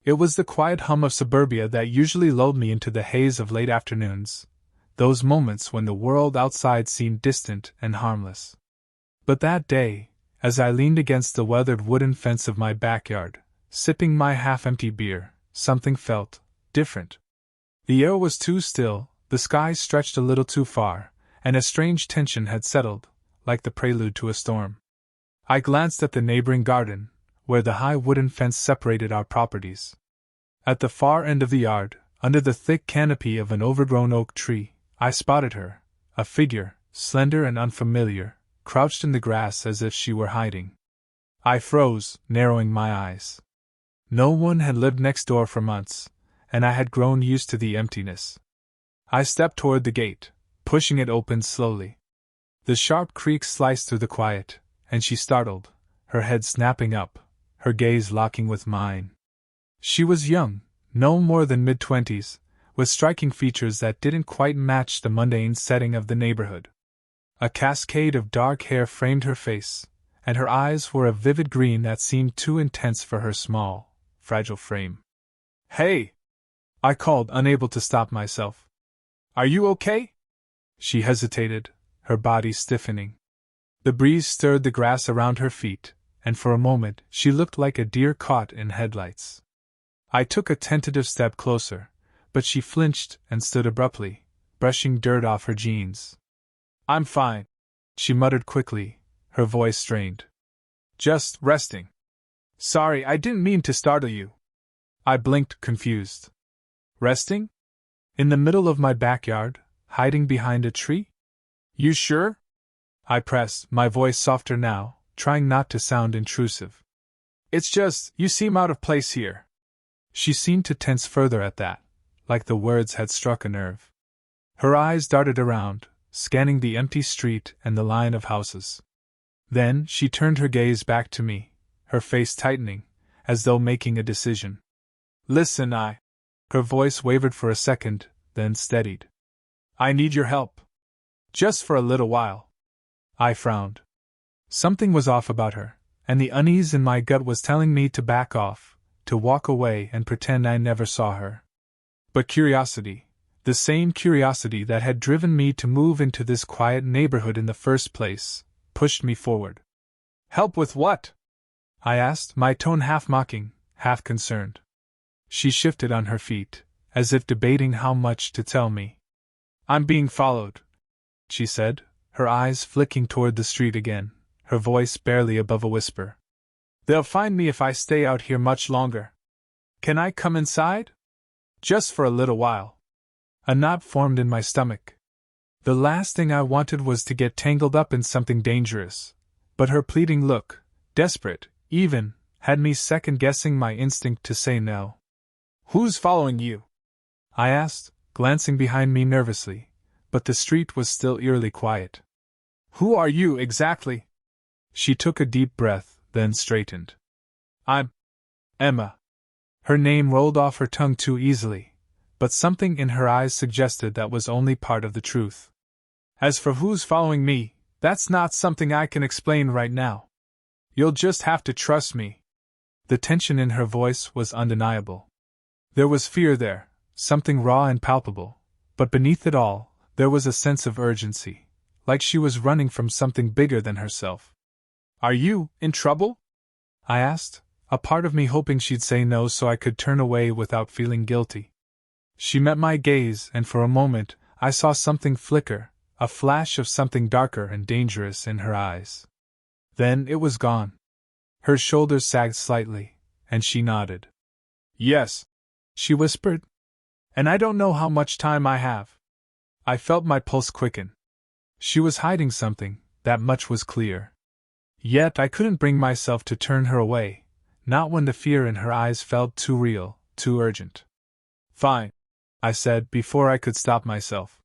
It was the quiet hum of suburbia that usually lulled me into the haze of late afternoons, those moments when the world outside seemed distant and harmless. But that day, as I leaned against the weathered wooden fence of my backyard, sipping my half-empty beer, something felt different. The air was too still, the sky stretched a little too far, and a strange tension had settled, like the prelude to a storm. I glanced at the neighboring garden, where the high wooden fence separated our properties. At the far end of the yard, under the thick canopy of an overgrown oak tree, I spotted her, a figure, slender and unfamiliar, crouched in the grass as if she were hiding. I froze, narrowing my eyes. No one had lived next door for months, and I had grown used to the emptiness. I stepped toward the gate, pushing it open slowly. The sharp creak sliced through the quiet, and she startled, her head snapping up, her gaze locking with mine. She was young, no more than mid-20s, with striking features that didn't quite match the mundane setting of the neighborhood. A cascade of dark hair framed her face, and her eyes were a vivid green that seemed too intense for her small, fragile frame. "Hey!" I called, unable to stop myself. "Are you okay?" She hesitated, her body stiffening. The breeze stirred the grass around her feet, and for a moment she looked like a deer caught in headlights. I took a tentative step closer, but she flinched and stood abruptly, brushing dirt off her jeans. "I'm fine," she muttered quickly, her voice strained. "Just resting. Sorry, I didn't mean to startle you." I blinked, confused. Resting? In the middle of my backyard, hiding behind a tree? "You sure?" I pressed, my voice softer now, trying not to sound intrusive. "It's just, you seem out of place here." She seemed to tense further at that, like the words had struck a nerve. Her eyes darted around, scanning the empty street and the line of houses. Then she turned her gaze back to me, her face tightening, as though making a decision. "Listen, Her voice wavered for a second, then steadied. "I need your help. Just for a little while." I frowned. Something was off about her, and the unease in my gut was telling me to back off, to walk away and pretend I never saw her. But curiosity, the same curiosity that had driven me to move into this quiet neighborhood in the first place, pushed me forward. "Help with what?" I asked, my tone half mocking, half concerned. She shifted on her feet, as if debating how much to tell me. "I'm being followed," she said, her eyes flicking toward the street again, her voice barely above a whisper. "They'll find me if I stay out here much longer. Can I come inside? Just for a little while." A knot formed in my stomach. The last thing I wanted was to get tangled up in something dangerous, but her pleading look, desperate, even, had me second-guessing my instinct to say no. "Who's following you?" I asked, glancing behind me nervously, but the street was still eerily quiet. "Who are you exactly?" She took a deep breath, then straightened. "I'm Emma." Her name rolled off her tongue too easily, but something in her eyes suggested that was only part of the truth. "As for who's following me, that's not something I can explain right now. You'll just have to trust me." The tension in her voice was undeniable. There was fear there, something raw and palpable, but beneath it all, there was a sense of urgency, like she was running from something bigger than herself. "Are you in trouble?" I asked, a part of me hoping she'd say no so I could turn away without feeling guilty. She met my gaze, and for a moment, I saw something flicker, a flash of something darker and dangerous in her eyes. Then it was gone. Her shoulders sagged slightly, and she nodded. "Yes," she whispered. "And I don't know how much time I have." I felt my pulse quicken. She was hiding something, that much was clear. Yet I couldn't bring myself to turn her away, not when the fear in her eyes felt too real, too urgent. "Fine," I said before I could stop myself.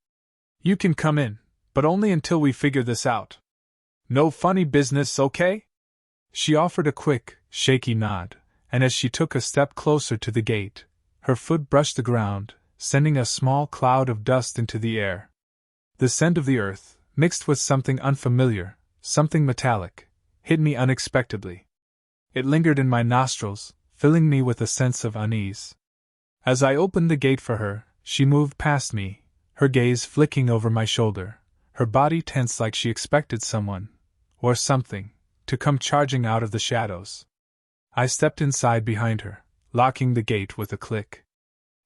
"You can come in, but only until we figure this out. No funny business, okay?" She offered a quick, shaky nod, and as she took a step closer to the gate, her foot brushed the ground, sending a small cloud of dust into the air. The scent of the earth, mixed with something unfamiliar, something metallic, hit me unexpectedly. It lingered in my nostrils, filling me with a sense of unease. As I opened the gate for her, she moved past me, her gaze flicking over my shoulder, her body tense like she expected someone, or something, to come charging out of the shadows. I stepped inside behind her, locking the gate with a click.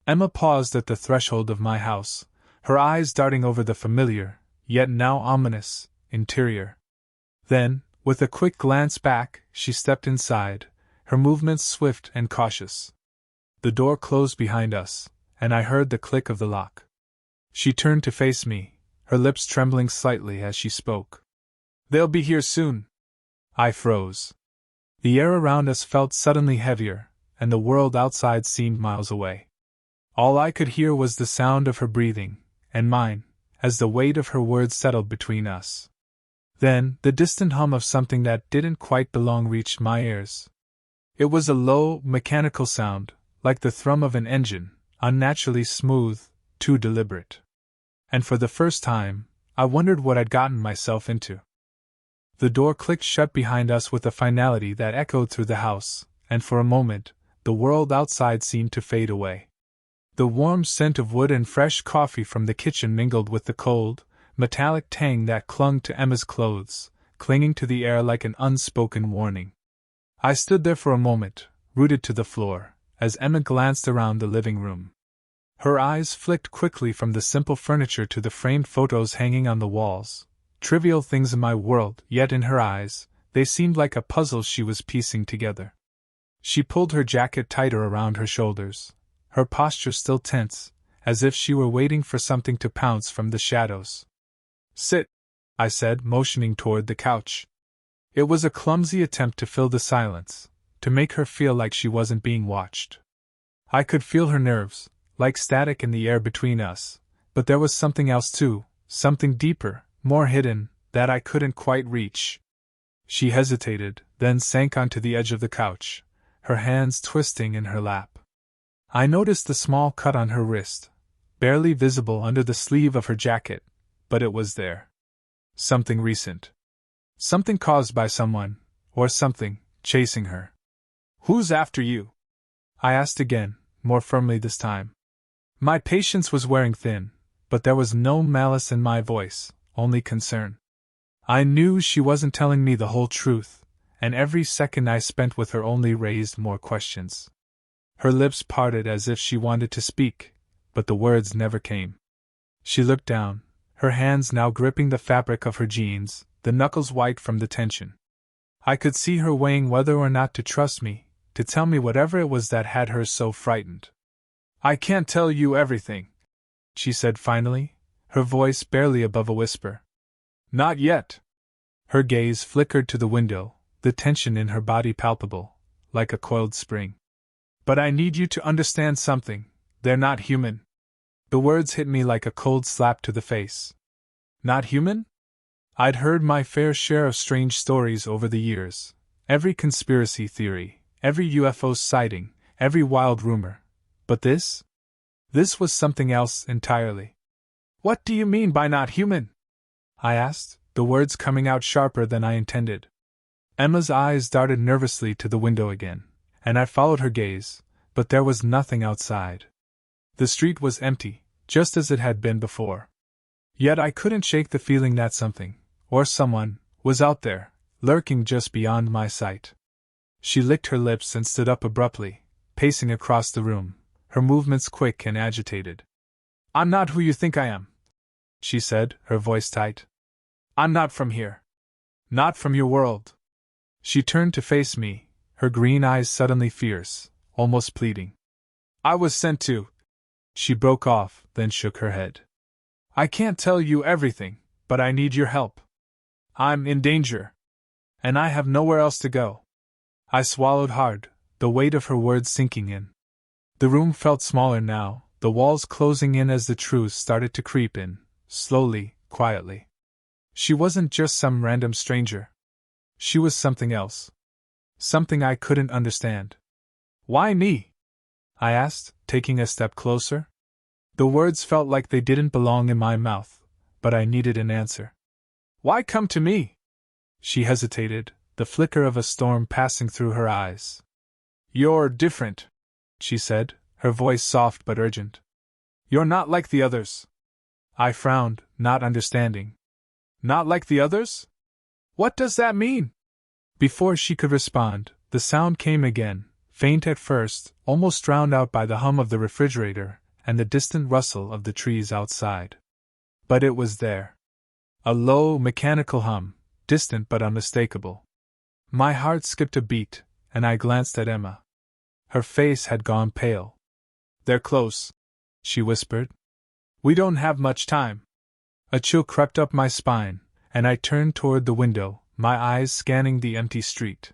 Emma paused at the threshold of my house, her eyes darting over the familiar, yet now ominous, interior. Then, with a quick glance back, she stepped inside, her movements swift and cautious. The door closed behind us, and I heard the click of the lock. She turned to face me, her lips trembling slightly as she spoke. "They'll be here soon." I froze. The air around us felt suddenly heavier, and the world outside seemed miles away. All I could hear was the sound of her breathing, and mine, as the weight of her words settled between us. Then, the distant hum of something that didn't quite belong reached my ears. It was a low, mechanical sound, like the thrum of an engine, unnaturally smooth, too deliberate. And for the first time, I wondered what I'd gotten myself into. The door clicked shut behind us with a finality that echoed through the house, and for a moment, the world outside seemed to fade away. The warm scent of wood and fresh coffee from the kitchen mingled with the cold, metallic tang that clung to Emma's clothes, clinging to the air like an unspoken warning. I stood there for a moment, rooted to the floor, as Emma glanced around the living room. Her eyes flicked quickly from the simple furniture to the framed photos hanging on the walls, trivial things in my world, yet in her eyes, they seemed like a puzzle she was piecing together. She pulled her jacket tighter around her shoulders, her posture still tense, as if she were waiting for something to pounce from the shadows. "Sit," I said, motioning toward the couch. It was a clumsy attempt to fill the silence, to make her feel like she wasn't being watched. I could feel her nerves, like static in the air between us, but there was something else too, something deeper, more hidden, that I couldn't quite reach. She hesitated, then sank onto the edge of the couch, her hands twisting in her lap. I noticed the small cut on her wrist, barely visible under the sleeve of her jacket, but it was there. Something recent. Something caused by someone, or something, chasing her. "Who's after you?" I asked again, more firmly this time. My patience was wearing thin, but there was no malice in my voice, only concern. I knew she wasn't telling me the whole truth, and every second I spent with her only raised more questions. Her lips parted as if she wanted to speak, but the words never came. She looked down, her hands now gripping the fabric of her jeans, the knuckles white from the tension. I could see her weighing whether or not to trust me, to tell me whatever it was that had her so frightened. "I can't tell you everything," she said finally, her voice barely above a whisper. "Not yet." Her gaze flickered to the window, the tension in her body palpable, like a coiled spring. "But I need you to understand something, they're not human." The words hit me like a cold slap to the face. Not human? I'd heard my fair share of strange stories over the years, every conspiracy theory, every UFO sighting, every wild rumor. But this? This was something else entirely. "What do you mean by not human?" I asked, the words coming out sharper than I intended. Emma's eyes darted nervously to the window again, and I followed her gaze, but there was nothing outside. The street was empty, just as it had been before. Yet I couldn't shake the feeling that something, or someone, was out there, lurking just beyond my sight. She licked her lips and stood up abruptly, pacing across the room, her movements quick and agitated. "I'm not who you think I am," she said, her voice tight. "I'm not from here. Not from your world." She turned to face me, her green eyes suddenly fierce, almost pleading. "I was sent to—" She broke off, then shook her head. "I can't tell you everything, but I need your help. I'm in danger. And I have nowhere else to go." I swallowed hard, the weight of her words sinking in. The room felt smaller now, the walls closing in as the truth started to creep in, slowly, quietly. She wasn't just some random stranger. She was something else. Something I couldn't understand. "Why me?" I asked, taking a step closer. The words felt like they didn't belong in my mouth, but I needed an answer. "Why come to me?" She hesitated, the flicker of a storm passing through her eyes. You're different, she said, her voice soft but urgent. You're not like the others. I frowned, not understanding. Not like the others? What does that mean? Before she could respond, the sound came again, faint at first, almost drowned out by the hum of the refrigerator and the distant rustle of the trees outside. But it was there. A low, mechanical hum, distant but unmistakable. My heart skipped a beat, and I glanced at Emma. Her face had gone pale. They're close, she whispered. We don't have much time. A chill crept up my spine, and I turned toward the window, my eyes scanning the empty street.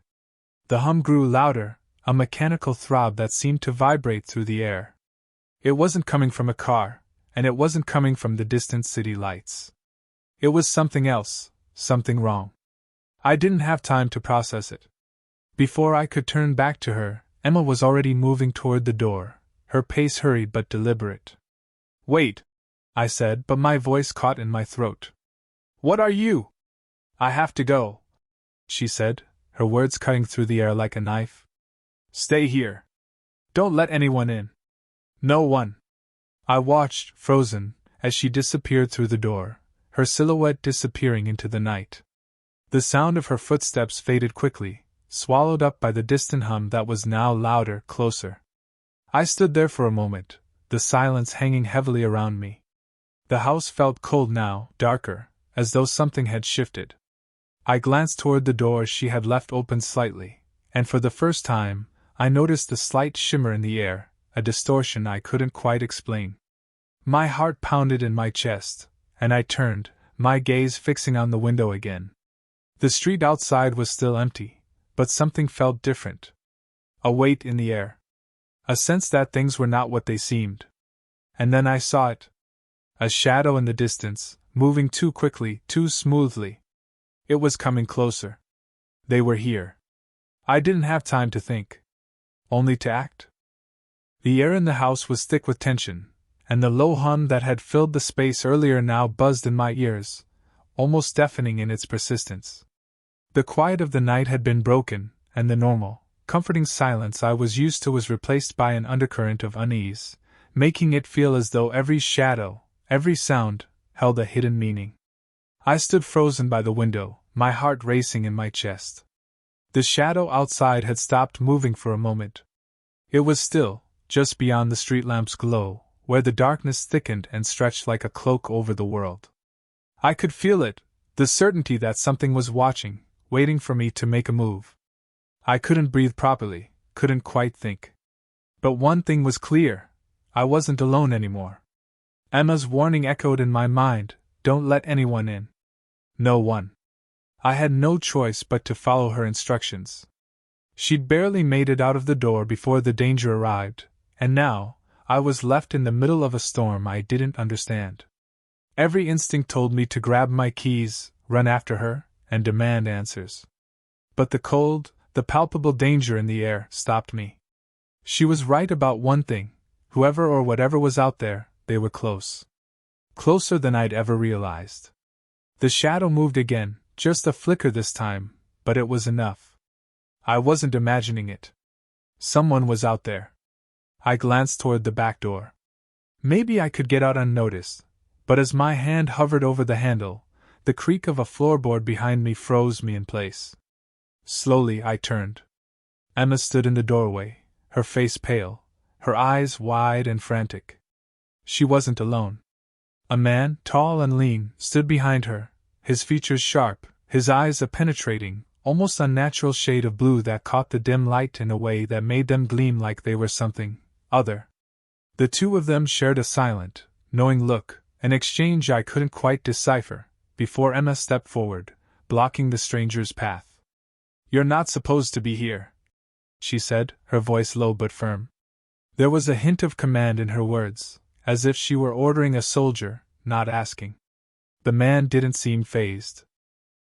The hum grew louder, a mechanical throb that seemed to vibrate through the air. It wasn't coming from a car, and it wasn't coming from the distant city lights. It was something else, something wrong. I didn't have time to process it. Before I could turn back to her, Emma was already moving toward the door, her pace hurried but deliberate. Wait, I said, but my voice caught in my throat. What are you? I have to go, she said, her words cutting through the air like a knife. Stay here. Don't let anyone in. No one. I watched, frozen, as she disappeared through the door, her silhouette disappearing into the night. The sound of her footsteps faded quickly, swallowed up by the distant hum that was now louder, closer. I stood there for a moment, the silence hanging heavily around me. The house felt cold now, darker, as though something had shifted. I glanced toward the door she had left open slightly, and for the first time, I noticed a slight shimmer in the air, a distortion I couldn't quite explain. My heart pounded in my chest, and I turned, my gaze fixing on the window again. The street outside was still empty, but something felt different. A weight in the air. A sense that things were not what they seemed. And then I saw it. A shadow in the distance, moving too quickly, too smoothly. It was coming closer. They were here. I didn't have time to think. Only to act. The air in the house was thick with tension, and the low hum that had filled the space earlier now buzzed in my ears, almost deafening in its persistence. The quiet of the night had been broken, and the normal, comforting silence I was used to was replaced by an undercurrent of unease, making it feel as though every shadow, every sound, held a hidden meaning. I stood frozen by the window, my heart racing in my chest. The shadow outside had stopped moving for a moment. It was still, just beyond the street lamp's glow, where the darkness thickened and stretched like a cloak over the world. I could feel it, the certainty that something was watching, waiting for me to make a move. I couldn't breathe properly, couldn't quite think. But one thing was clear, I wasn't alone anymore. Emma's warning echoed in my mind, don't let anyone in. No one. I had no choice but to follow her instructions. She'd barely made it out of the door before the danger arrived, and now, I was left in the middle of a storm I didn't understand. Every instinct told me to grab my keys, run after her, and demand answers. But the cold, the palpable danger in the air stopped me. She was right about one thing, whoever or whatever was out there, they were close. Closer than I'd ever realized. The shadow moved again, just a flicker this time, but it was enough. I wasn't imagining it. Someone was out there. I glanced toward the back door. Maybe I could get out unnoticed, but as my hand hovered over the handle, the creak of a floorboard behind me froze me in place. Slowly I turned. Emma stood in the doorway, her face pale, her eyes wide and frantic. She wasn't alone. A man, tall and lean, stood behind her, his features sharp, his eyes a penetrating, almost unnatural shade of blue that caught the dim light in a way that made them gleam like they were something other. The two of them shared a silent, knowing look, an exchange I couldn't quite decipher, before Emma stepped forward, blocking the stranger's path. You're not supposed to be here, she said, her voice low but firm. There was a hint of command in her words, as if she were ordering a soldier, not asking. The man didn't seem fazed.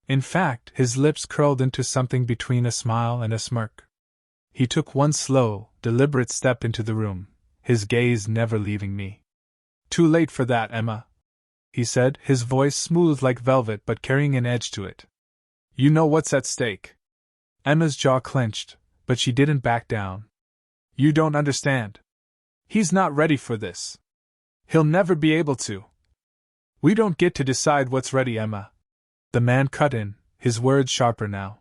In fact, his lips curled into something between a smile and a smirk. He took one slow, deliberate step into the room, his gaze never leaving me. Too late for that, Emma, he said, his voice smooth like velvet but carrying an edge to it. You know what's at stake. Emma's jaw clenched, but she didn't back down. You don't understand. He's not ready for this. He'll never be able to. We don't get to decide what's ready, Emma. The man cut in, his words sharper now.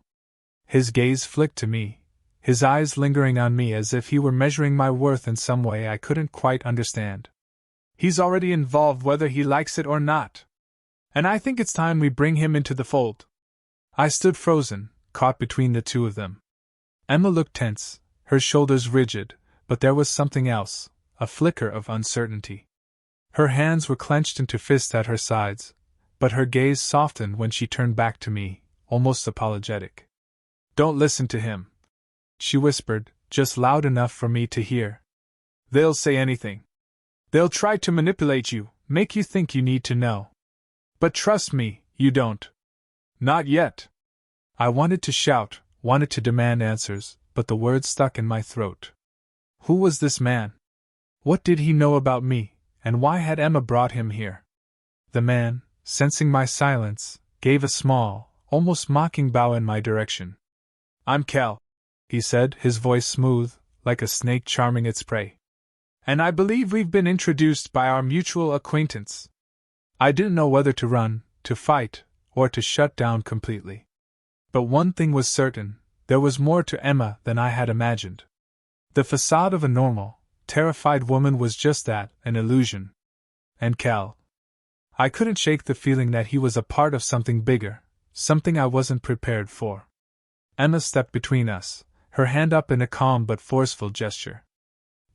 His gaze flicked to me, his eyes lingering on me as if he were measuring my worth in some way I couldn't quite understand. He's already involved whether he likes it or not. And I think it's time we bring him into the fold. I stood frozen, caught between the two of them. Emma looked tense, her shoulders rigid, but there was something else, a flicker of uncertainty. Her hands were clenched into fists at her sides, but her gaze softened when she turned back to me, almost apologetic. Don't listen to him, she whispered, just loud enough for me to hear. They'll say anything. They'll try to manipulate you, make you think you need to know. But trust me, you don't. Not yet. I wanted to shout, wanted to demand answers, but the words stuck in my throat. Who was this man? What did he know about me, and why had Emma brought him here? The man, sensing my silence, gave a small, almost mocking bow in my direction. I'm Cal, he said, his voice smooth, like a snake charming its prey. And I believe we've been introduced by our mutual acquaintance. I didn't know whether to run, to fight, or to shut down completely. But one thing was certain, there was more to Emma than I had imagined. The facade of a normal, terrified woman was just that, an illusion. And Cal. I couldn't shake the feeling that he was a part of something bigger, something I wasn't prepared for. Emma stepped between us, her hand up in a calm but forceful gesture.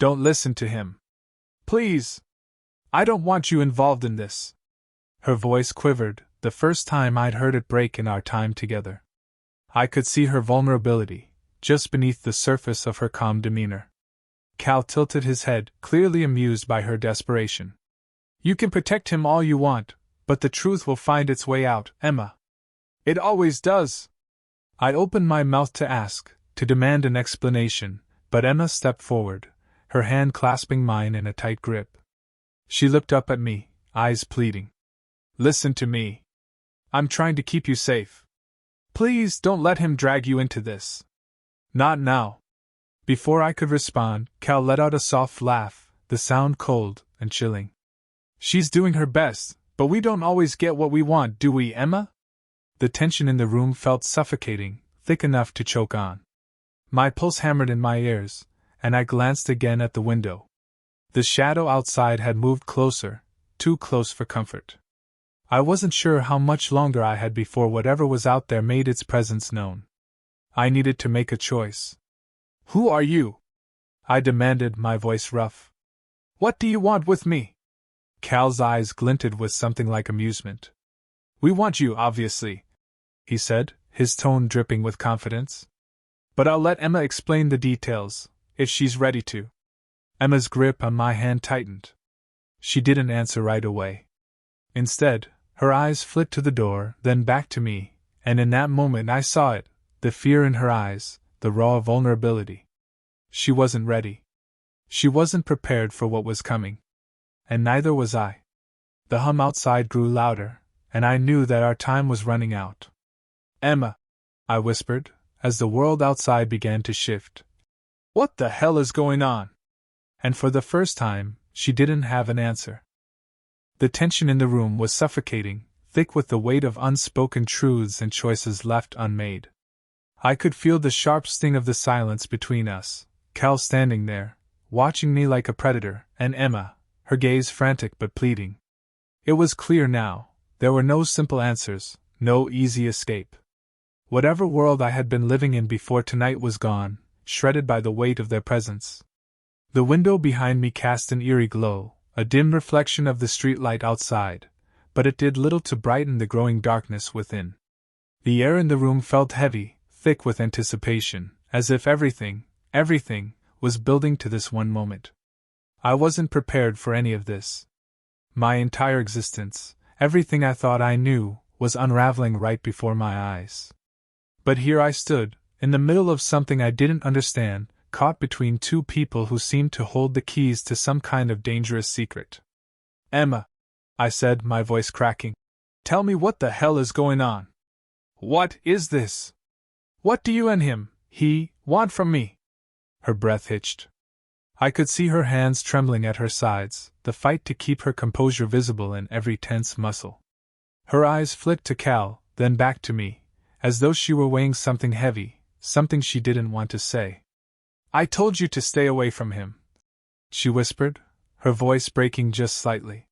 Don't listen to him. Please. I don't want you involved in this. Her voice quivered, the first time I'd heard it break in our time together. I could see her vulnerability, just beneath the surface of her calm demeanor. Cal tilted his head, clearly amused by her desperation. You can protect him all you want, but the truth will find its way out, Emma. It always does. I opened my mouth to ask, to demand an explanation, but Emma stepped forward, her hand clasping mine in a tight grip. She looked up at me, eyes pleading. Listen to me. I'm trying to keep you safe. Please don't let him drag you into this. Not now. Before I could respond, Cal let out a soft laugh, the sound cold and chilling. She's doing her best, but we don't always get what we want, do we, Emma? The tension in the room felt suffocating, thick enough to choke on. My pulse hammered in my ears, and I glanced again at the window. The shadow outside had moved closer, too close for comfort. I wasn't sure how much longer I had before whatever was out there made its presence known. I needed to make a choice. Who are you? I demanded, my voice rough. What do you want with me? Cal's eyes glinted with something like amusement. We want you, obviously, he said, his tone dripping with confidence. But I'll let Emma explain the details, if she's ready to. Emma's grip on my hand tightened. She didn't answer right away. Instead, her eyes flicked to the door, then back to me, and in that moment I saw it, the fear in her eyes, the raw vulnerability. She wasn't ready. She wasn't prepared for what was coming. And neither was I. The hum outside grew louder, and I knew that our time was running out. Emma, I whispered, as the world outside began to shift. What the hell is going on? And for the first time, she didn't have an answer. The tension in the room was suffocating, thick with the weight of unspoken truths and choices left unmade. I could feel the sharp sting of the silence between us, Cal standing there, watching me like a predator, and Emma, her gaze frantic but pleading. It was clear now, there were no simple answers, no easy escape. Whatever world I had been living in before tonight was gone, shredded by the weight of their presence. The window behind me cast an eerie glow, a dim reflection of the streetlight outside, but it did little to brighten the growing darkness within. The air in the room felt heavy, thick with anticipation, as if everything, was building to this one moment. I wasn't prepared for any of this. My entire existence, everything I thought I knew, was unraveling right before my eyes. But here I stood, in the middle of something I didn't understand, caught between two people who seemed to hold the keys to some kind of dangerous secret. Emma, I said, my voice cracking, tell me what the hell is going on? What is this? What do you and he, want from me? Her breath hitched. I could see her hands trembling at her sides, the fight to keep her composure visible in every tense muscle. Her eyes flicked to Cal, then back to me, as though she were weighing something heavy, something she didn't want to say. "I told you to stay away from him," she whispered, her voice breaking just slightly.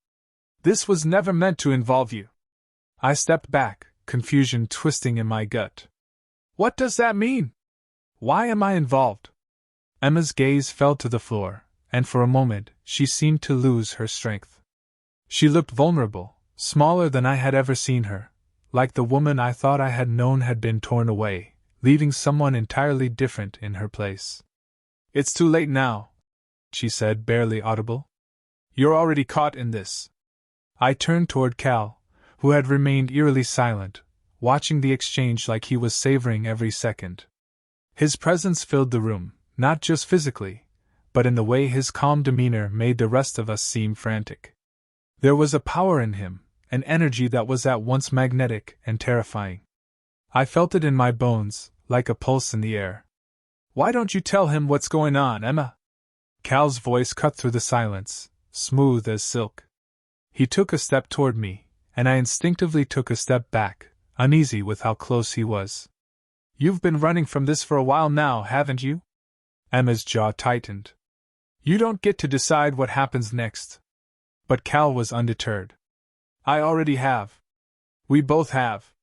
"This was never meant to involve you." I stepped back, confusion twisting in my gut. "What does that mean? Why am I involved?" Emma's gaze fell to the floor, and for a moment she seemed to lose her strength. She looked vulnerable, smaller than I had ever seen her, like the woman I thought I had known had been torn away, leaving someone entirely different in her place. "It's too late now," she said, barely audible. "You're already caught in this." I turned toward Cal, who had remained eerily silent, watching the exchange like he was savoring every second. His presence filled the room, not just physically, but in the way his calm demeanor made the rest of us seem frantic. There was a power in him, an energy that was at once magnetic and terrifying. I felt it in my bones, like a pulse in the air. "Why don't you tell him what's going on, Emma?" Cal's voice cut through the silence, smooth as silk. He took a step toward me, and I instinctively took a step back, uneasy with how close he was. "You've been running from this for a while now, haven't you?" Emma's jaw tightened. "You don't get to decide what happens next." But Cal was undeterred. "I already have. We both have."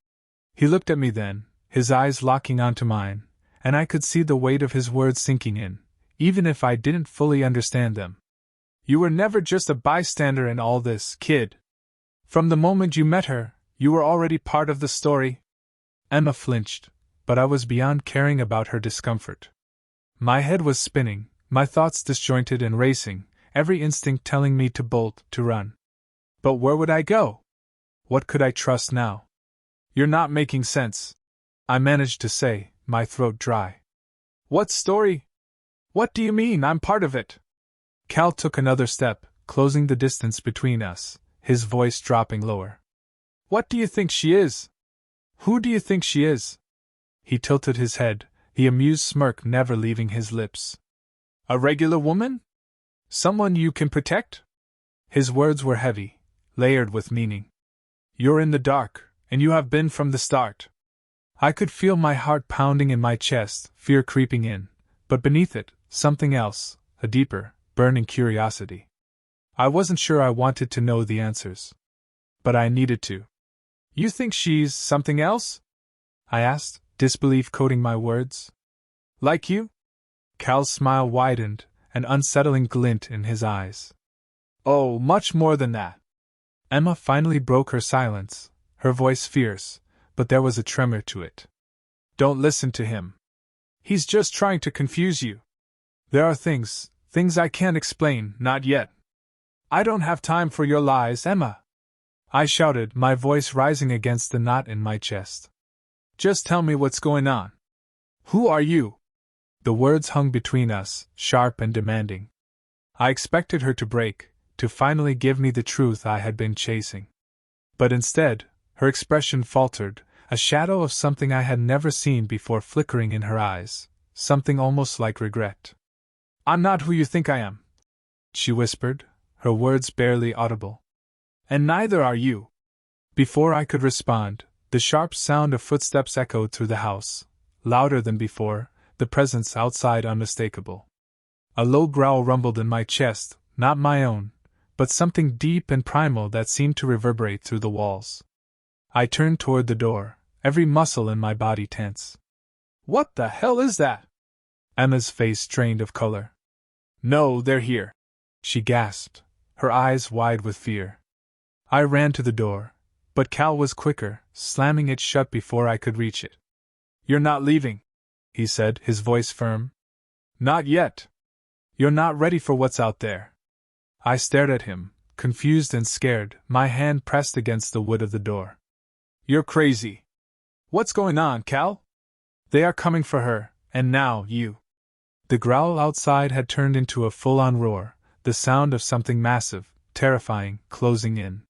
He looked at me then, his eyes locking onto mine, and I could see the weight of his words sinking in, even if I didn't fully understand them. "You were never just a bystander in all this, kid. From the moment you met her, you were already part of the story." Emma flinched, but I was beyond caring about her discomfort. My head was spinning, my thoughts disjointed and racing, every instinct telling me to bolt, to run. But where would I go? What could I trust now? "You're not making sense," I managed to say, my throat dry. "What story? What do you mean I'm part of it?" Cal took another step, closing the distance between us, his voice dropping lower. "What do you think she is? Who do you think she is?" He tilted his head, the amused smirk never leaving his lips. "A regular woman? Someone you can protect?" His words were heavy, layered with meaning. "You're in the dark, and you have been from the start." I could feel my heart pounding in my chest, fear creeping in, but beneath it, something else, a deeper, burning curiosity. I wasn't sure I wanted to know the answers. But I needed to. "You think she's something else?" I asked, disbelief coating my words. "Like you?" Cal's smile widened, an unsettling glint in his eyes. "Oh, much more than that." Emma finally broke her silence, her voice fierce, but there was a tremor to it. "Don't listen to him. He's just trying to confuse you. There are things I can't explain, not yet." "I don't have time for your lies, Emma," I shouted, my voice rising against the knot in my chest. "Just tell me what's going on. Who are you?" The words hung between us, sharp and demanding. I expected her to break, to finally give me the truth I had been chasing. But instead, her expression faltered, a shadow of something I had never seen before flickering in her eyes, something almost like regret. "I'm not who you think I am," she whispered, her words barely audible. "And neither are you." Before I could respond, the sharp sound of footsteps echoed through the house, louder than before, the presence outside unmistakable. A low growl rumbled in my chest, not my own, but something deep and primal that seemed to reverberate through the walls. I turned toward the door, every muscle in my body tense. "What the hell is that?" Emma's face drained of color. "No, they're here," she gasped, her eyes wide with fear. I ran to the door, but Cal was quicker, slamming it shut before I could reach it. "You're not leaving," he said, his voice firm. "Not yet. You're not ready for what's out there." I stared at him, confused and scared, my hand pressed against the wood of the door. "You're crazy. What's going on, Cal?" "They are coming for her, and now you." The growl outside had turned into a full-on roar, the sound of something massive, terrifying, closing in.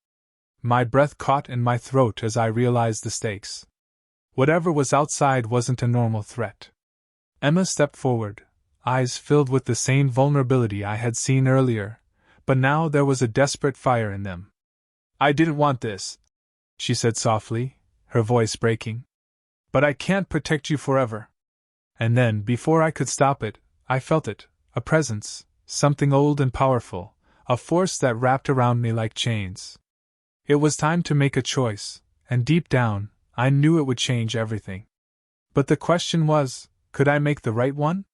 My breath caught in my throat as I realized the stakes. Whatever was outside wasn't a normal threat. Emma stepped forward, eyes filled with the same vulnerability I had seen earlier, but now there was a desperate fire in them. "I didn't want this," she said softly, her voice breaking. "But I can't protect you forever." And then, before I could stop it, I felt it, a presence, something old and powerful, a force that wrapped around me like chains. It was time to make a choice, and deep down, I knew it would change everything. But the question was, could I make the right one?